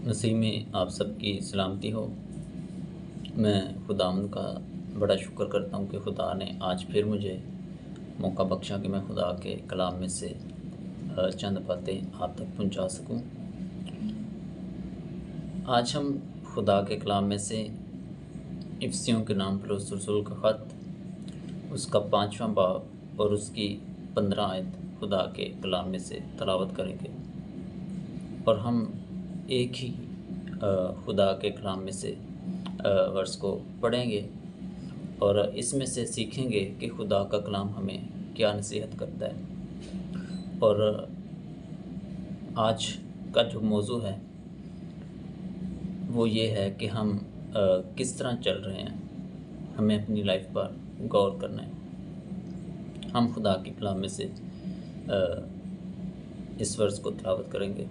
مسیح میں آپ سب کی سلامتی ہو۔ میں خداوند کا بڑا شکر کرتا ہوں کہ خدا نے آج پھر مجھے موقع بخشا کہ میں خدا کے کلام میں سے چند باتیں آپ تک پہنچا سکوں۔ آج ہم خدا کے کلام میں سے افسیوں کے نام پولس رسول کا خط، اس کا 5واں باب اور اس کی 15 آیت خدا کے کلام میں سے تلاوت کریں گے، اور ہم ایک ہی خدا کے کلام میں سے ورس کو پڑھیں گے اور اس میں سے سیکھیں گے کہ خدا کا کلام ہمیں کیا نصیحت کرتا ہے۔ اور آج کا جو موضوع ہے وہ یہ ہے کہ ہم کس طرح چل رہے ہیں، ہمیں اپنی لائف پر غور کرنا ہے۔ ہم خدا کے کلام میں سے اس ورس کو تلاوت کریں گے۔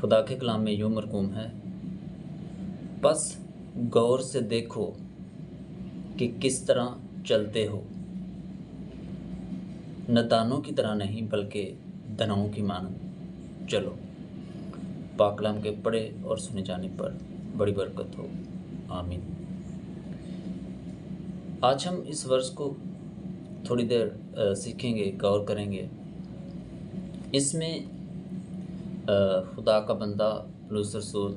خدا کے کلام میں یوں مرقوم ہے، بس غور سے دیکھو کہ کس طرح چلتے ہو، نادانوں کی طرح نہیں بلکہ دناؤں کی مانند چلو۔ پاک کلام کے پڑھے اور سنے جانے پر بڑی برکت ہو، آمین۔ آج ہم اس ورس کو تھوڑی دیر سیکھیں گے، غور کریں گے۔ اس میں خدا کا بندہ پولس رسول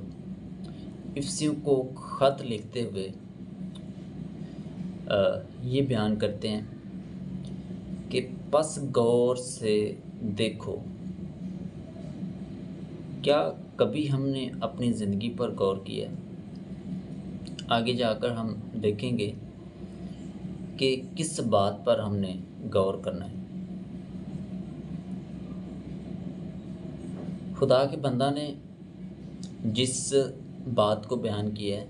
افسیوں کو خط لکھتے ہوئے یہ بیان کرتے ہیں کہ پس غور سے دیکھو۔ کیا کبھی ہم نے اپنی زندگی پر غور کیا؟ آگے جا کر ہم دیکھیں گے کہ کس بات پر ہم نے غور کرنا ہے۔ خدا کے بندہ نے جس بات کو بیان کیا ہے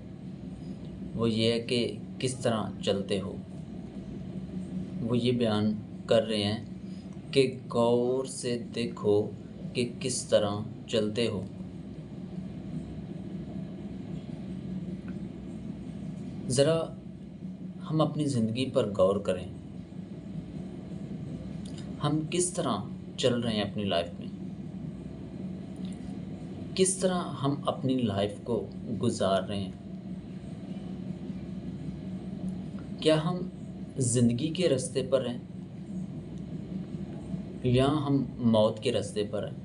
وہ یہ ہے کہ کس طرح چلتے ہو۔ وہ یہ بیان کر رہے ہیں کہ غور سے دیکھو کہ کس طرح چلتے ہو۔ ذرا ہم اپنی زندگی پر غور کریں، ہم کس طرح چل رہے ہیں اپنی لائف میں، کس طرح ہم اپنی لائف کو گزار رہے ہیں۔ کیا ہم زندگی کے راستے پر ہیں یا ہم موت کے راستے پر ہیں؟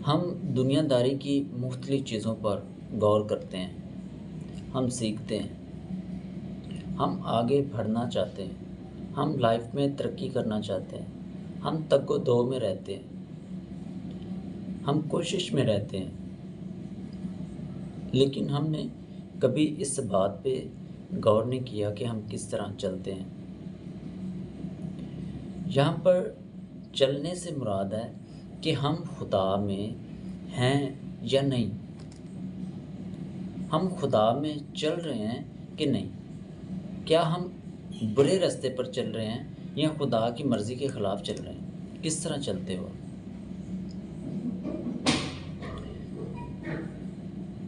ہم دنیا داری کی مختلف چیزوں پر غور کرتے ہیں، ہم سیکھتے ہیں، ہم آگے بڑھنا چاہتے ہیں، ہم لائف میں ترقی کرنا چاہتے ہیں، ہم تگ و دو میں رہتے ہیں، ہم کوشش میں رہتے ہیں، لیکن ہم نے کبھی اس بات پہ غور نہیں کیا کہ ہم کس طرح چلتے ہیں۔ یہاں پر چلنے سے مراد ہے کہ ہم خدا میں ہیں یا نہیں، ہم خدا میں چل رہے ہیں کہ نہیں، کیا ہم برے راستے پر چل رہے ہیں یا خدا کی مرضی کے خلاف چل رہے ہیں، کس طرح چلتے ہو۔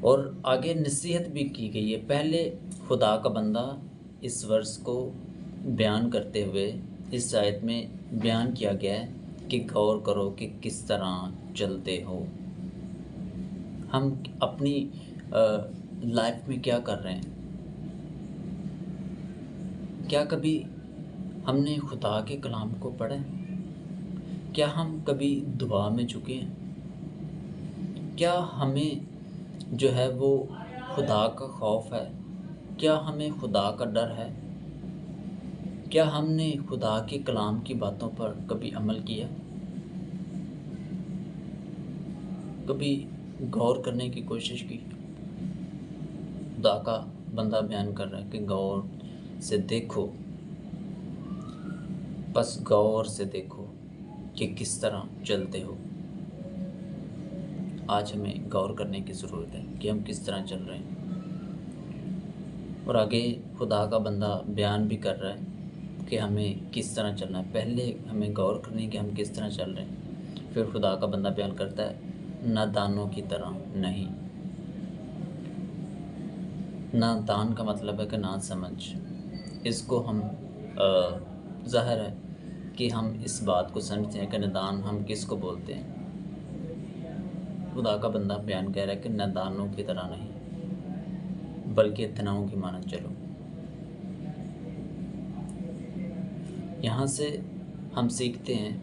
اور آگے نصیحت بھی کی گئی ہے۔ پہلے خدا کا بندہ اس ورس کو بیان کرتے ہوئے اس آیت میں بیان کیا گیا ہے کہ غور کرو کہ کس طرح چلتے ہو۔ ہم اپنی لائف میں کیا کر رہے ہیں؟ کیا کبھی ہم نے خدا کے کلام کو پڑھا ہے؟ کیا ہم کبھی دعا میں جھکے ہیں؟ کیا ہمیں جو ہے وہ خدا کا خوف ہے؟ کیا ہمیں خدا کا ڈر ہے؟ کیا ہم نے خدا کے کلام کی باتوں پر کبھی عمل کیا؟ کبھی غور کرنے کی کوشش کی؟ خدا کا بندہ بیان کر رہا ہے کہ غور سے دیکھو، بس غور سے دیکھو کہ کس طرح چلتے ہو۔ آج ہمیں غور کرنے کی ضرورت ہے کہ ہم کس طرح چل رہے ہیں۔ اور آگے خدا کا بندہ بیان بھی کر رہا ہے کہ ہمیں کس طرح چلنا ہے۔ پہلے ہمیں غور کرنے کہ ہم کس طرح چل رہے ہیں، پھر خدا کا بندہ بیان کرتا ہے نادانوں کی طرح نہیں۔ نادان کا مطلب ہے کہ نہ سمجھ۔ اس کو ہم ظاہر ہے کہ ہم اس بات کو سمجھتے ہیں کہ نادان ہم کس کو بولتے ہیں۔ خدا کا بندہ بیان کہہ رہا ہے کہ نادانوں کی طرح نہیں بلکہ اتناؤں کی مانند چلو۔ یہاں سے ہم سیکھتے ہیں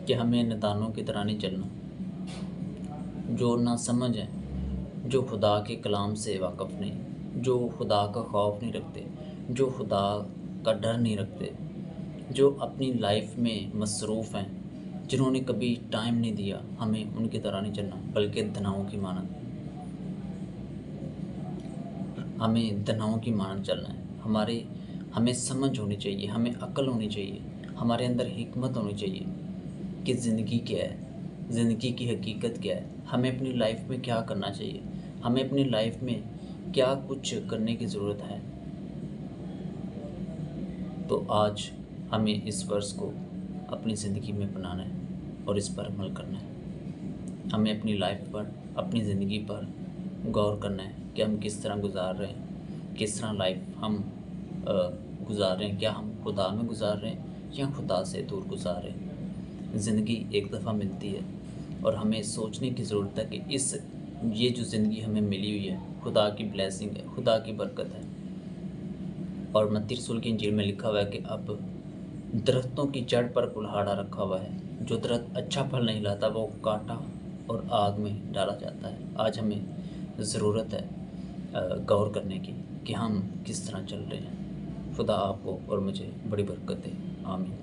کہ ہمیں نادانوں کی طرح نہیں چلنا، جو نہ سمجھ ہیں، جو خدا کے کلام سے واقف نہیں، جو خدا کا خوف نہیں رکھتے، جو خدا کا ڈر نہیں رکھتے، جو اپنی لائف میں مصروف ہیں، جنہوں نے کبھی ٹائم نہیں دیا، ہمیں ان کی طرح نہیں چلنا بلکہ دناؤں کی مانند۔ ہمیں دناؤں کی مانند چلنا ہے۔ ہمیں سمجھ ہونی چاہیے، ہمیں عقل ہونی چاہیے، ہمارے اندر حکمت ہونی چاہیے کہ زندگی کیا ہے، زندگی کی حقیقت کیا ہے، ہمیں اپنی لائف میں کیا کرنا چاہیے، ہمیں اپنی لائف میں کیا کچھ کرنے کی ضرورت ہے۔ تو آج ہمیں اس ورس کو اپنی زندگی میں بنانا ہے اور اس پر عمل کرنا ہے۔ ہمیں اپنی لائف پر، اپنی زندگی پر غور کرنا ہے کہ ہم کس طرح گزار رہے ہیں، کس طرح لائف ہم گزار رہے ہیں، کیا ہم خدا میں گزار رہے ہیں یا خدا سے دور گزار رہے ہیں۔ زندگی ایک دفعہ ملتی ہے اور ہمیں سوچنے کی ضرورت ہے کہ یہ جو زندگی ہمیں ملی ہوئی ہے خدا کی بلیسنگ ہے، خدا کی برکت ہے۔ اور متی رسول کی انجیل میں لکھا ہوا ہے کہ اب درختوں کی جڑ پر کلہاڑا رکھا ہوا ہے، جو درخت اچھا پھل نہیں لاتا وہ کاٹا اور آگ میں ڈالا جاتا ہے۔ آج ہمیں ضرورت ہے غور کرنے کی کہ ہم کس طرح چل رہے ہیں۔ خدا آپ کو اور مجھے بڑی برکت دے، آمین۔